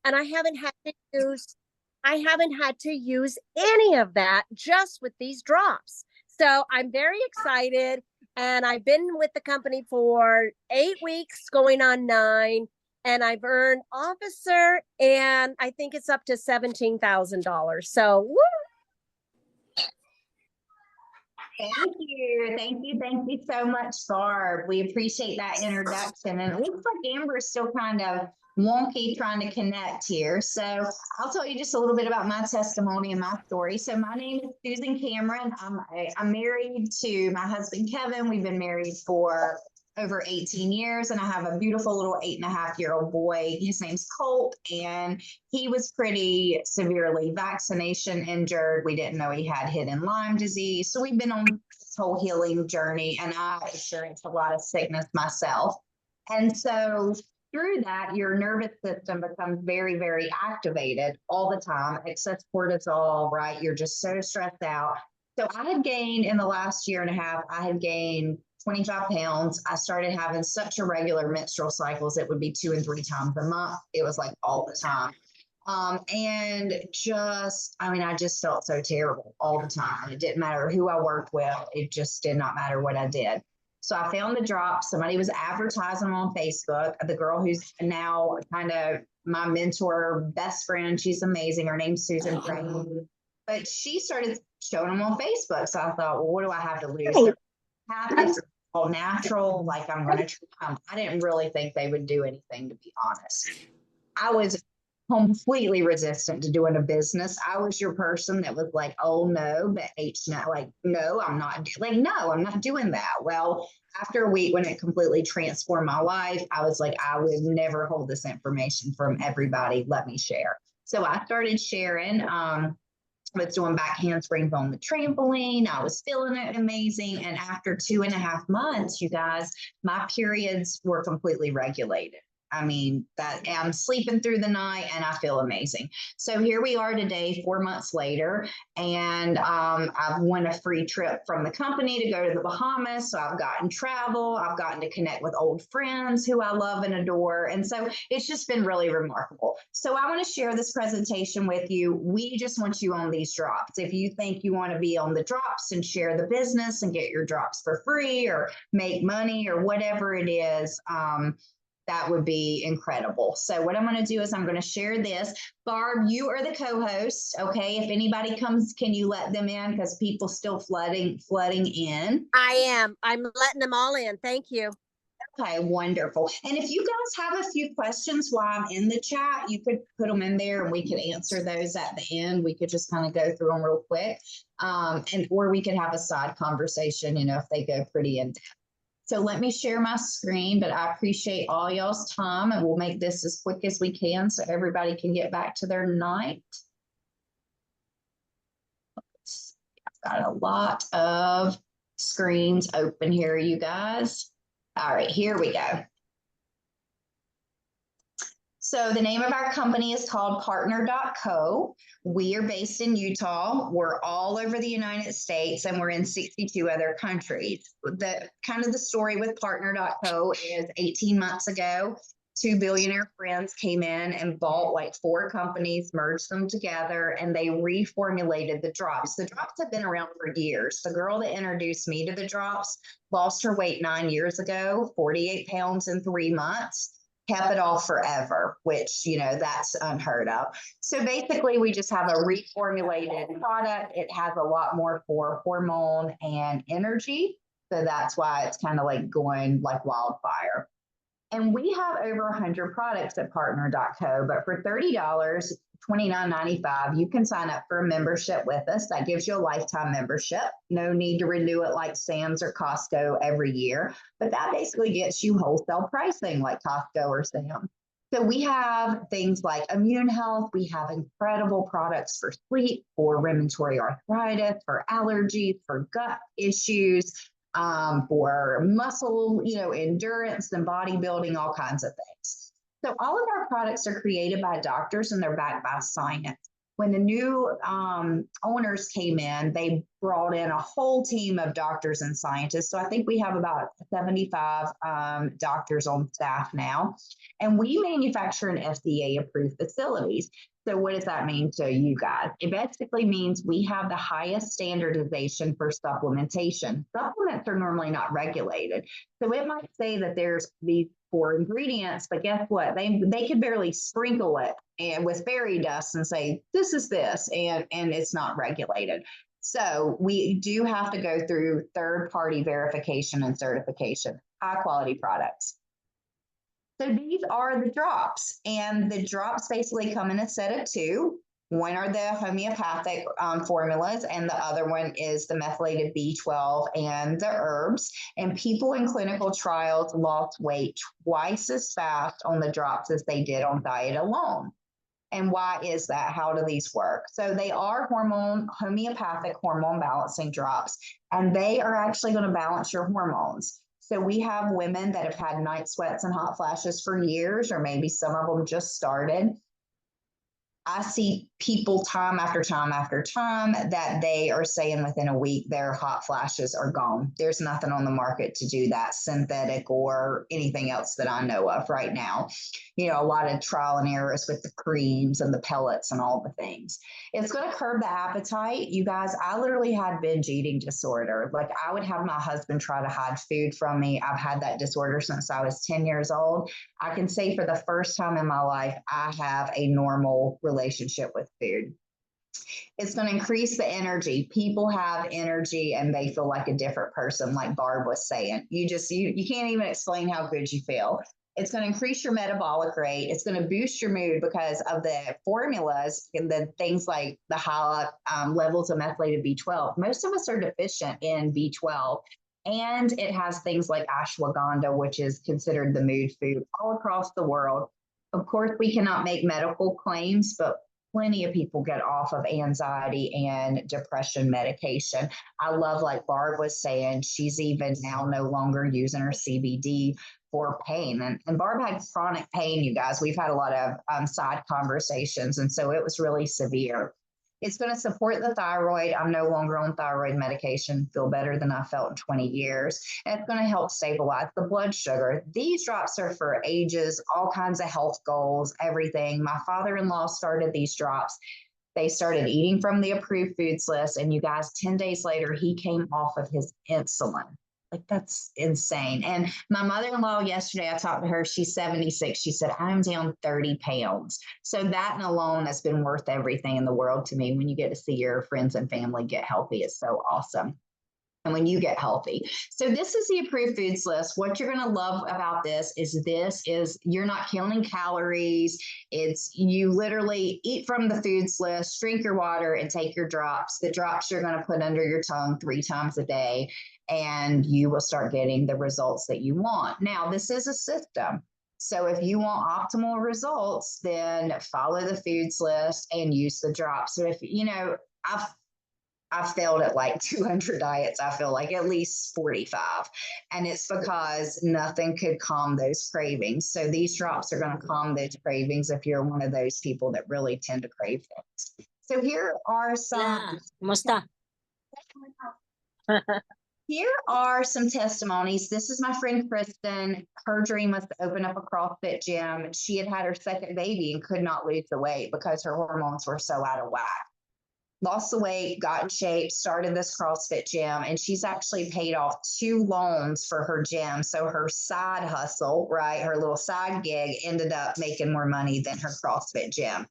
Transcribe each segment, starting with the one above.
and I haven't had to use any of that just with these drops. So I'm very excited. And I've been with the company for 8 weeks, going on 9. And I've earned officer, and I think it's up to $17,000. So, woo! Thank you. Thank you. Thank you so much, Barb. We appreciate that introduction. And it looks like Amber's still kind of wonky trying to connect here. So I'll tell you just a little bit about my testimony and my story. So my name is Susan Cameron. I'm married to my husband, Kevin. We've been married for over 18 years, and I have a beautiful little 8.5-year-old boy. His name's Colt, and he was pretty severely vaccination injured. We didn't know he had hidden Lyme disease. So we've been on this whole healing journey, and I experienced a lot of sickness myself. And so through that, your nervous system becomes very, very activated all the time, excess cortisol, right? You're just so stressed out. So I had gained in the last year and a half, I had gained 25 pounds. I started having such irregular menstrual cycles. It would be 2 and 3 times a month. It was like all the time. And I just felt so terrible all the time. It didn't matter who I worked with. It just did not matter what I did. So I found the drops. Somebody was advertising on Facebook. The girl who's now kind of my mentor, best friend, she's amazing. Her name's Susan Crane. But she started showing them on Facebook. So I thought, well, what do I have to lose? They're happy, all natural. Like, I'm going to try them. I didn't really think they would do anything, to be honest. I was completely resistant to doing a business. I was your person that was like, oh no, but no, I'm not doing that. Well, after a week when it completely transformed my life, I was like, I would never hold this information from everybody. Let me share. So I started sharing. I was doing back handsprings on the trampoline. I was feeling it amazing. And after 2.5 months, you guys, my periods were completely regulated. I mean, that I'm sleeping through the night and I feel amazing. So here we are today, 4 months later, and I've won a free trip from the company to go to the Bahamas. So I've gotten travel. I've gotten to connect with old friends who I love and adore. And so it's just been really remarkable. So I want to share this presentation with you. We just want you on these drops. If you think you want to be on the drops and share the business and get your drops for free or make money or whatever it is, that would be incredible. So what I'm going to do is I'm going to share this. Barb, you are the co-host. Okay. If anybody comes, can you let them in? Because people still flooding in. I am. I'm letting them all in. Thank you. Okay, wonderful. And if you guys have a few questions while I'm in the chat, you could put them in there and we could answer those at the end. We could just kind of go through them real quick. Or we could have a side conversation, if they go pretty in depth. So let me share my screen, but I appreciate all y'all's time, and we'll make this as quick as we can so everybody can get back to their night. I've got a lot of screens open here, you guys. All right, here we go. So the name of our company is called Partner.co. We are based in Utah. We're all over the United States, and we're in 62 other countries. The story with Partner.co is 18 months ago, 2 billionaire friends came in and bought like 4 companies, merged them together, and they reformulated the drops. The drops have been around for years. The girl that introduced me to the drops lost her weight 9 years ago, 48 pounds in 3 months. Kept it all forever, which, that's unheard of. So basically, we just have a reformulated product. It has a lot more for hormone and energy. So that's why it's kind of like going like wildfire. And we have over 100 products at Partner.co, but for $30, $29.95, you can sign up for a membership with us. That gives you a lifetime membership. No need to renew it like Sam's or Costco every year, but that basically gets you wholesale pricing like Costco or Sam. So we have things like immune health. We have incredible products for sleep, for rheumatoid arthritis, for allergies, for gut issues, for muscle, endurance and bodybuilding, all kinds of things. So all of our products are created by doctors and they're backed by science. When the new owners came in, they brought in a whole team of doctors and scientists. So I think we have about 75 doctors on staff now. And we manufacture in FDA approved facilities. So what does that mean to you guys? It basically means we have the highest standardization for supplementation. Supplements are normally not regulated. So it might say that there's these 4 ingredients, but guess what? They could barely sprinkle it and with fairy dust and say, this is this, and it's not regulated. So we do have to go through third-party verification and certification, high-quality products. So these are the drops, and the drops basically come in a set of 2. One are the homeopathic formulas, and the other one is the methylated B12 and the herbs. And people in clinical trials lost weight twice as fast on the drops as they did on diet alone. And why is that? How do these work? So they are homeopathic hormone balancing drops, and they are actually going to balance your hormones. So we have women that have had night sweats and hot flashes for years, or maybe some of them just started. I see people time after time after time that they are saying within a week their hot flashes are gone. There's nothing on the market to do that, synthetic or anything else that I know of right now. You know, a lot of trial and errors with the creams and the pellets and all the things. It's going to curb the appetite. You guys, I literally had binge eating disorder. Like, I would have my husband try to hide food from me. I've had that disorder since I was 10 years old. I can say for the first time in my life, I have a normal relationship with food. It's going to increase the energy. People have energy and they feel like a different person, like Barb was saying. You can't even explain how good you feel. It's going to increase your metabolic rate. It's going to boost your mood because of the formulas and the things like the high levels of methylated B12. Most of us are deficient in B12. And it has things like ashwagandha, which is considered the mood food all across the world. Of course, we cannot make medical claims, but plenty of people get off of anxiety and depression medication. I love, like Barb was saying, she's even now no longer using her CBD for pain. And Barb had chronic pain, you guys. We've had a lot of side conversations, and so it was really severe. It's going to support the thyroid. I'm no longer on thyroid medication, feel better than I felt in 20 years. And it's going to help stabilize the blood sugar. These drops are for ages, all kinds of health goals, everything. My father-in-law started these drops. They started eating from the approved foods list. And you guys, 10 days later, he came off of his insulin. Like, that's insane. And my mother-in-law yesterday, I talked to her, she's 76. She said, I'm down 30 pounds. So that alone has been worth everything in the world to me. When you get to see your friends and family get healthy, it's so awesome. And when you get healthy. So this is the approved foods list. What you're going to love about this is you're not counting calories. It's you literally eat from the foods list, drink your water, and take your drops. The drops you're going to put under your tongue 3 times a day, and you will start getting the results that you want. Now, this is a system. So if you want optimal results, then follow the foods list and use the drops. So if, I've failed at like 200 diets, I feel like at least 45. And it's because nothing could calm those cravings. So these drops are going to calm those cravings if you're one of those people that really tend to crave things. So here are some. Musta. Here are some testimonies. This is my friend Kristen. Her dream was to open up a CrossFit gym. She had her second baby and could not lose the weight because her hormones were so out of whack. Lost the weight, got in shape, started this CrossFit gym, and she's actually paid off 2 loans for her gym. So her side hustle, right, her little side gig ended up making more money than her CrossFit gym.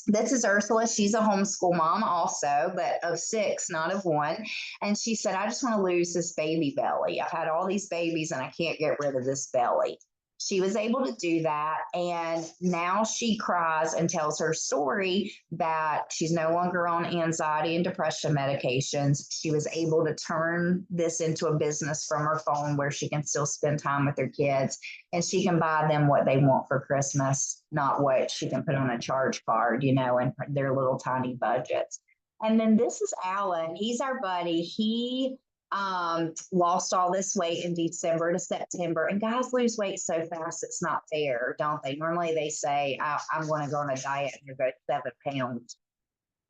This is Ursula. She's a homeschool mom also, but of 6, not of 1. And she said, I just want to lose this baby belly. I've had all these babies and I can't get rid of this belly. She was able to do that. And now she cries and tells her story that she's no longer on anxiety and depression medications. She was able to turn this into a business from her phone where she can still spend time with her kids, and she can buy them what they want for Christmas, not what she can put on a charge card, and their little tiny budgets. And then this is Alan. He's our buddy. He lost all this weight in December to September, and guys lose weight so fast it's not fair, don't they? Normally they say I'm going to go on a diet and you go 7 pounds.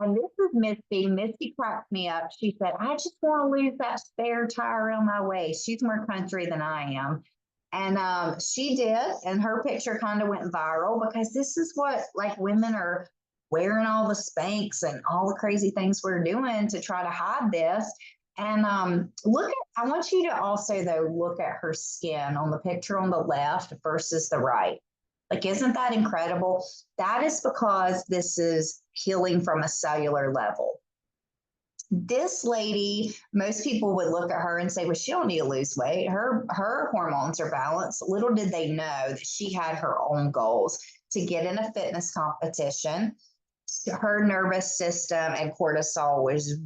And this is Misty. Misty cracked me up. She said, I just want to lose that spare tire around my waist. She's more country than I am. And she did. And her picture kind of went viral because this is what like women are wearing, all the Spanx and all the crazy things we're doing to try to hide this. And I want you to also, though, look at her skin on the picture on the left versus the right. Like, isn't that incredible? That is because this is healing from a cellular level. This lady, most people would look at her and say, well, she don't need to lose weight. Her hormones are balanced. Little did they know that she had her own goals to get in a fitness competition. Her nervous system and cortisol was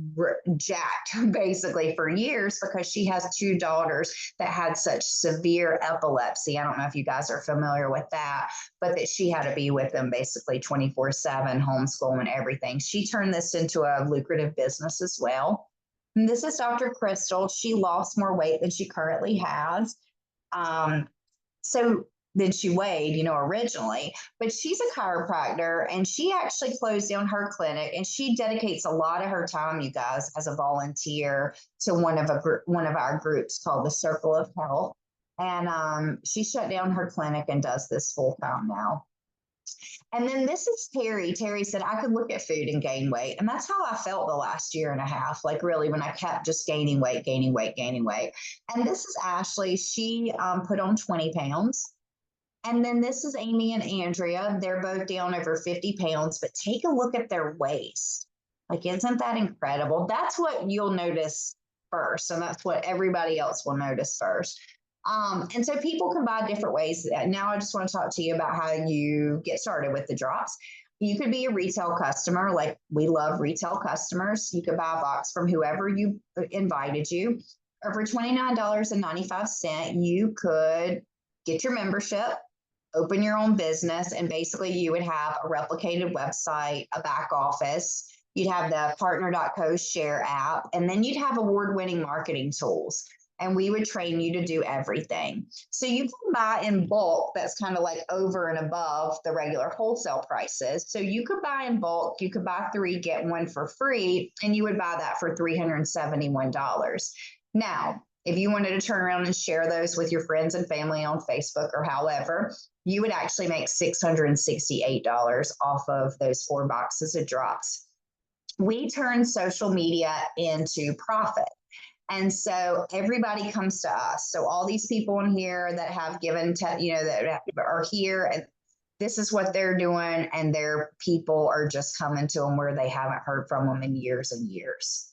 jacked basically for years because she has two daughters that had such severe epilepsy. I don't know if you guys are familiar with that, but that she had to be with them basically 24/7, homeschool and everything. She turned this into a lucrative business as well. And this is Dr. Crystal. She lost more weight than she currently has. So than she weighed, originally. But she's a chiropractor, and she actually closed down her clinic, and she dedicates a lot of her time, you guys, as a volunteer to one of our groups called the Circle of Health. And she shut down her clinic and does this full time now. And then this is Terry. Terry said, I could look at food and gain weight. And that's how I felt the last year and a half, like really when I kept just gaining weight. And this is Ashley. She put on 20 pounds. And then this is Amy and Andrea. They're both down over 50 pounds, but take a look at their waist. Like, isn't that incredible? That's what you'll notice first. And that's what everybody else will notice first. And so people can buy different ways. Now I just want to talk to you about how you get started with the drops. You could be a retail customer. Like, we love retail customers. You could buy a box from whoever you invited you. Or for $29.95, you could get your membership, open your own business, and basically you would have a replicated website, a back office. You'd have the partner.co share app, and then you'd have award-winning marketing tools. And we would train you to do everything. So you can buy in bulk. That's kind of like over and above the regular wholesale prices. So you could buy in bulk. You could buy 3, get 1 for free, and you would buy that for $371. Now, if you wanted to turn around and share those with your friends and family on Facebook or however, you would actually make $668 off of those 4 boxes of drops. We turn social media into profit. And so everybody comes to us. So all these people in here that have given, that are here, and this is what they're doing. And their people are just coming to them where they haven't heard from them in years and years.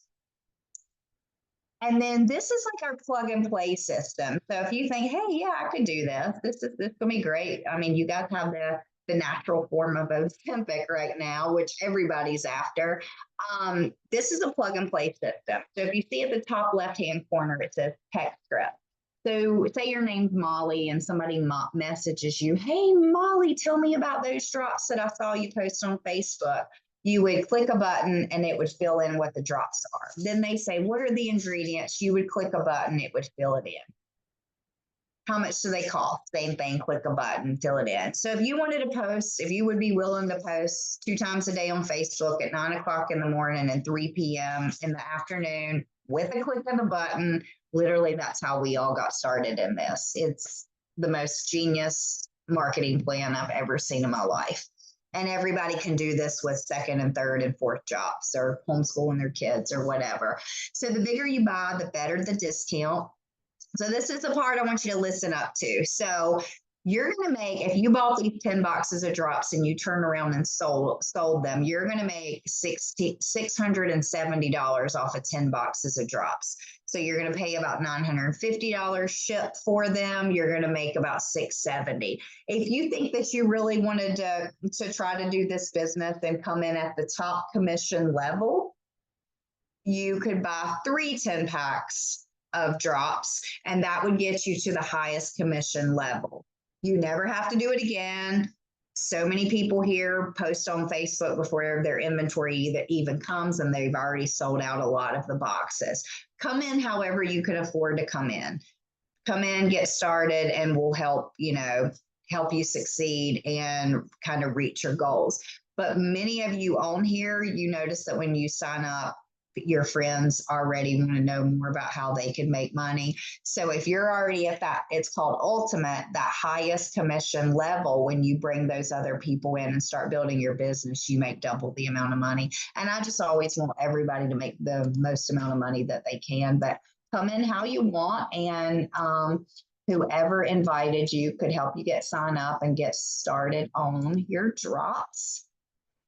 And then this is like our plug and play system. So if you think, hey, yeah, I could do this. This is going to be great. I mean, you guys have the natural form of Ozempic right now, which everybody's after. This is a plug and play system. So if you see at the top left-hand corner, it says text script. So say your name's Molly and somebody messages you, hey, Molly, tell me about those drops that I saw you post on Facebook. You would click a button and it would fill in what the drops are. Then they say, what are the ingredients? You would click a button, it would fill it in. How much do they cost? Same thing, click a button, fill it in. So if you wanted to post, if you would be willing to post 2 times a day on Facebook at 9 o'clock in the morning and 3 p.m. in the afternoon with a click of the button, literally that's how we all got started in this. It's the most genius marketing plan I've ever seen in my life. And everybody can do this with 2nd and 3rd and 4th jobs or homeschooling their kids or whatever. So the bigger you buy, the better the discount. So this is the part I want you to listen up to. So you're going to make, if you bought these 10 boxes of drops and you turn around and sold them, you're going to make $670 off of 10 boxes of drops. So you're going to pay about $950 ship for them. You're going to make about $670. If you think that you really wanted to try to do this business and come in at the top commission level, you could buy 3 10-packs of drops, and that would get you to the highest commission level. You never have to do it again. So many people here post on Facebook before their inventory even comes, and they've already sold out a lot of the boxes. Come in however you can afford to come in. Come in, get started, and we'll help help you succeed and kind of reach your goals. But many of you on here, you notice that when you sign up, your friends already want to know more about how they can make money. So if you're already at that, it's called ultimate, that highest commission level, when you bring those other people in and start building your business, you make double the amount of money. And I just always want everybody to make the most amount of money that they can, but come in how you want. And whoever invited you could help you get signed up and get started on your drops.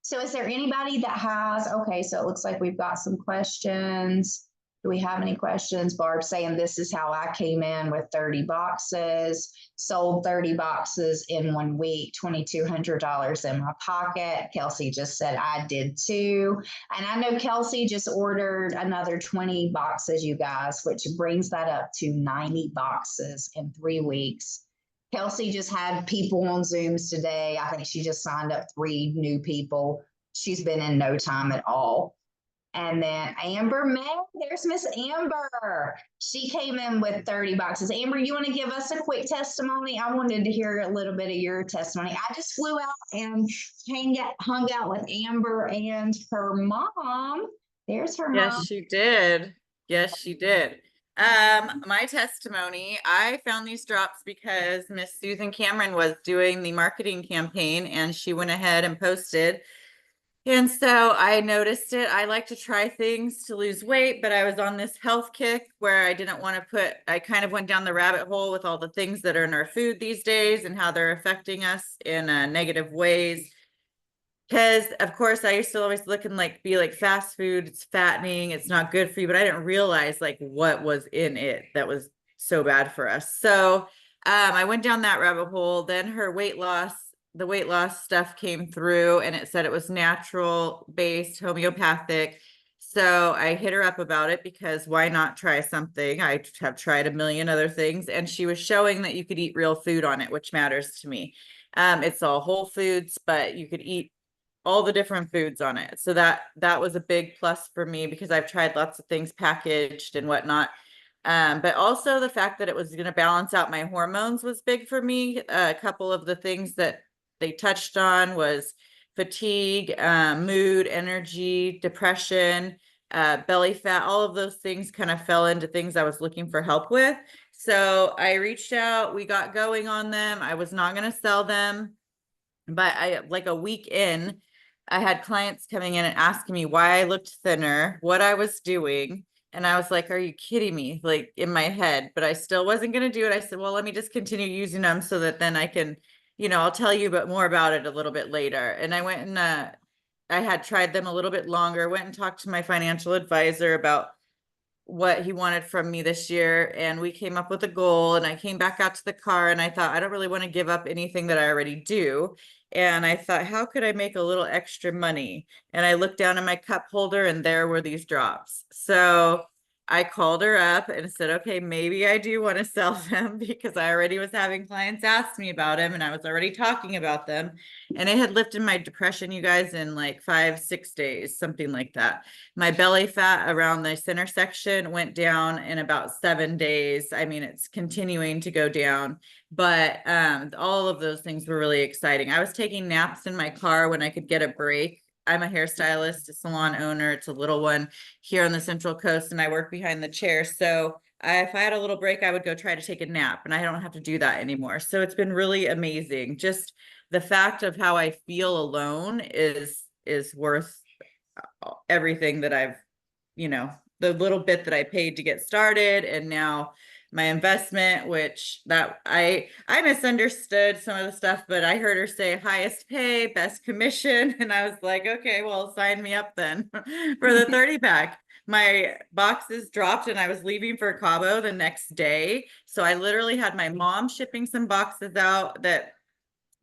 So is there anybody that has, okay, so it looks like we've got some questions. Do we have any questions? Barb saying, this is how I came in with 30 boxes, sold 30 boxes in 1 week, $2,200 in my pocket. Kelsey just said, I did too. And I know Kelsey just ordered another 20 boxes, you guys, which brings that up to 90 boxes in 3 weeks. Kelsey just had people on Zooms today. I think she just signed up 3 new people. She's been in no time at all. And then Amber May, there's Miss Amber. She came in with 30 boxes. Amber, you want to give us a quick testimony? I wanted to hear a little bit of your testimony. I just flew out and hung out with Amber and her mom. There's her mom. Yes, she did. Yes, she did. My testimony, I found these drops because Miss Susan Cameron was doing the marketing campaign and she went ahead and posted. And so I noticed it. I like to try things to lose weight, but I was on this health kick where I didn't want to I kind of went down the rabbit hole with all the things that are in our food these days and how they're affecting us in negative ways. Because of course I used to always look and be like fast food, it's fattening, it's not good for you, but I didn't realize what was in it that was so bad for us. So I went down that rabbit hole. Then the weight loss stuff came through and it said it was natural based, homeopathic. So I hit her up about it because why not try something? I have tried a million other things, and she was showing that you could eat real food on it, which matters to me. It's all whole foods, but you could eat all the different foods on it. So that was a big plus for me because I've tried lots of things packaged and whatnot. But also the fact that it was going to balance out my hormones was big for me. A couple of the things that they touched on was fatigue, mood, energy, depression, belly fat. All of those things kind of fell into things I was looking for help with. So I reached out, we got going on them. I was not going to sell them, but a week in, I had clients coming in and asking me why I looked thinner, what I was doing. And I was like, are you kidding me? In my head, but I still wasn't going to do it. I said, well, let me just continue using them so that then I can, I'll tell you more about it a little bit later. And I went and I had tried them a little bit longer, went and talked to my financial advisor about what he wanted from me this year. And we came up with a goal, and I came back out to the car and I thought, I don't really want to give up anything that I already do. And I thought, how could I make a little extra money? And I looked down in my cup holder and there were these drops. So I called her up and said, okay, maybe I do want to sell them because I already was having clients ask me about them and I was already talking about them. And it had lifted my depression, you guys, in 5-6 days, something like that. My belly fat around the center section went down in about 7 days. I mean, it's continuing to go down, but all of those things were really exciting. I was taking naps in my car when I could get a break. I'm a hairstylist, a salon owner. It's a little one here on the Central Coast, and I work behind the chair. So if I had a little break, I would go try to take a nap, and I don't have to do that anymore. So it's been really amazing. Just the fact of how I feel alone is worth everything that I've, the little bit that I paid to get started, and now my investment, which that I misunderstood some of the stuff, but I heard her say highest pay, best commission. And I was like, okay, well, sign me up then for the 30 pack. My boxes dropped and I was leaving for Cabo the next day. So I literally had my mom shipping some boxes out that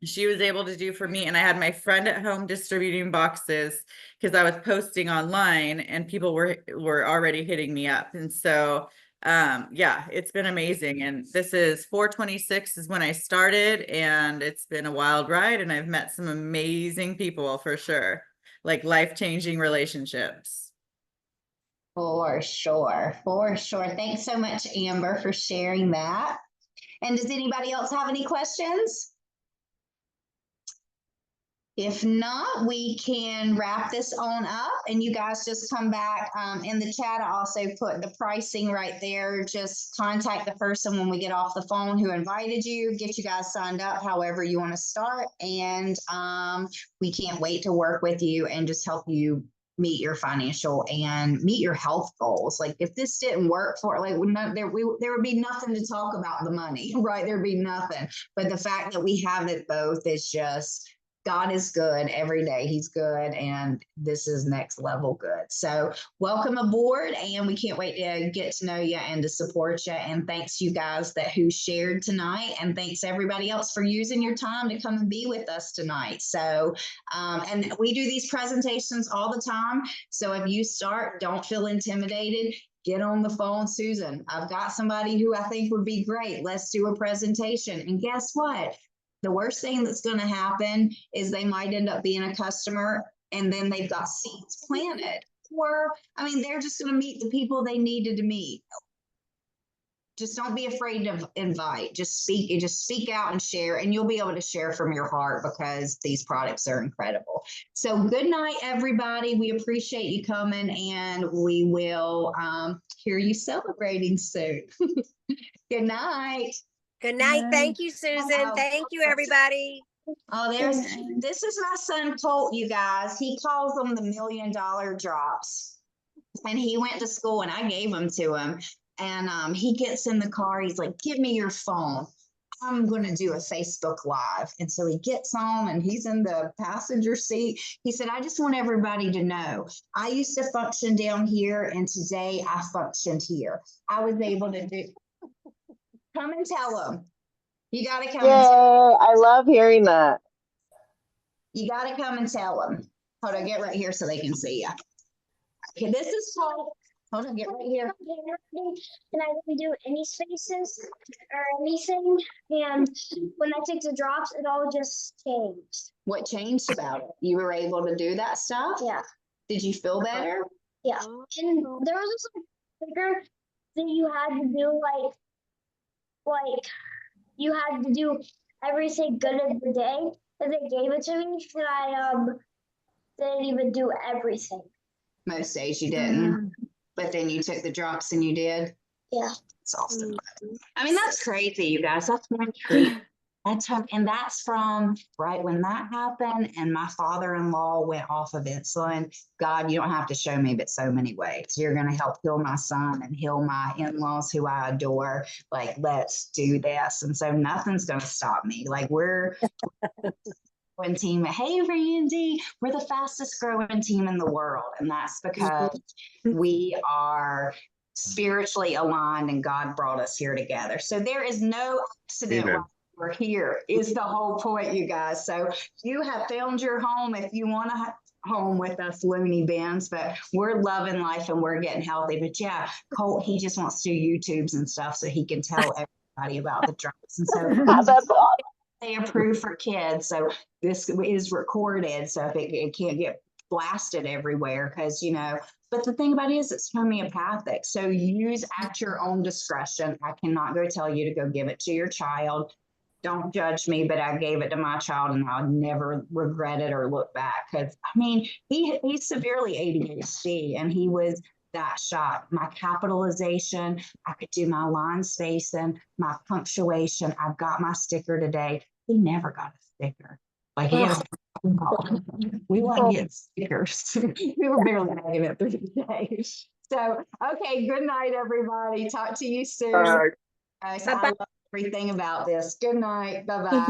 she was able to do for me. And I had my friend at home distributing boxes because I was posting online and people were already hitting me up. And so yeah, it's been amazing. And this is 4/26 is when I started, and it's been a wild ride, and I've met some amazing people for sure, life-changing relationships. For sure. For sure. Thanks so much, Amber, for sharing that. And does anybody else have any questions? If not, we can wrap this on up and you guys just come back in the chat. I also put the pricing right there. Just contact the person when we get off the phone who invited you, get you guys signed up however you want to start. And we can't wait to work with you and just help you meet your financial and meet your health goals. Like if this didn't work for like there would be nothing to talk about the money, right? There'd be nothing. But the fact that we have it both is just God is good every day. He's good. And this is next level good. So welcome aboard. And we can't wait to get to know you and to support you. And thanks you guys who shared tonight. And thanks everybody else for using your time to come and be with us tonight. So, and we do these presentations all the time. So if you start, don't feel intimidated. Get on the phone, Susan. I've got somebody who I think would be great. Let's do a presentation. And guess what? The worst thing that's going to happen is they might end up being a customer and then they've got seeds planted. Or, I mean, they're just going to meet the people they needed to meet. Just don't be afraid to invite. Just speak out and share, and you'll be able to share from your heart because these products are incredible. So good night, everybody. We appreciate you coming, and we will hear you celebrating soon. Good night. Good night. Thank you, Susan. Thank you, everybody. Oh, this is my son, Colt, you guys. He calls them the $1 million drops. And he went to school and I gave them to him. And he gets in the car. He's like, give me your phone. I'm going to do a Facebook Live. And so he gets on and he's in the passenger seat. He said, I just want everybody to know I used to function down here and today I functioned here. I was able to do. Come and tell them. You got to come. Yay, I love hearing that. You got to come and tell them. Hold on, get right here so they can see you. Okay, this is called. Hold on, get right here. And I didn't do any spaces or anything. And when I took the drops, it all just changed. What changed about it? You were able to do that stuff? Yeah. Did you feel better? Yeah. And there was this sticker that you had to do like you had to do everything good in the day. And they gave it to me and I didn't even do everything. Most days you didn't. But then you took the drops and you did? Yeah. It's awesome. I mean, that's crazy, you guys. That's one treat. And that's from right when that happened and my father-in-law went off of insulin. God, you don't have to show me but so many ways. You're going to help heal my son and heal my in-laws who I adore. Like, let's do this. And so nothing's going to stop me. Like we're one team. Hey, Randy, we're the fastest growing team in the world. And that's because we are spiritually aligned and God brought us here together. So there is no accident. Amen. We're here is the whole point, you guys. So you have found your home if you want to home with us loony bins, but we're loving life and we're getting healthy. But yeah, Colt, he just wants to do YouTubes and stuff so he can tell everybody about the drops. And so That's awesome. they approve for kids. So this is recorded. So if it can't get blasted everywhere because, but the thing about it is it's homeopathic. So use at your own discretion. I cannot go tell you to go give it to your child. Don't judge me, but I gave it to my child and I'll never regret it or look back. Because, I mean, he's severely ADHD and he was that shot. My capitalization, I could do my line spacing, my punctuation. I've got my sticker today. He never got a sticker. Like he has we want to get stickers. We were barely making it through the day. So, okay, good night, everybody. Talk to you soon. All right. Guys, I love everything about this. Good night. Bye-bye.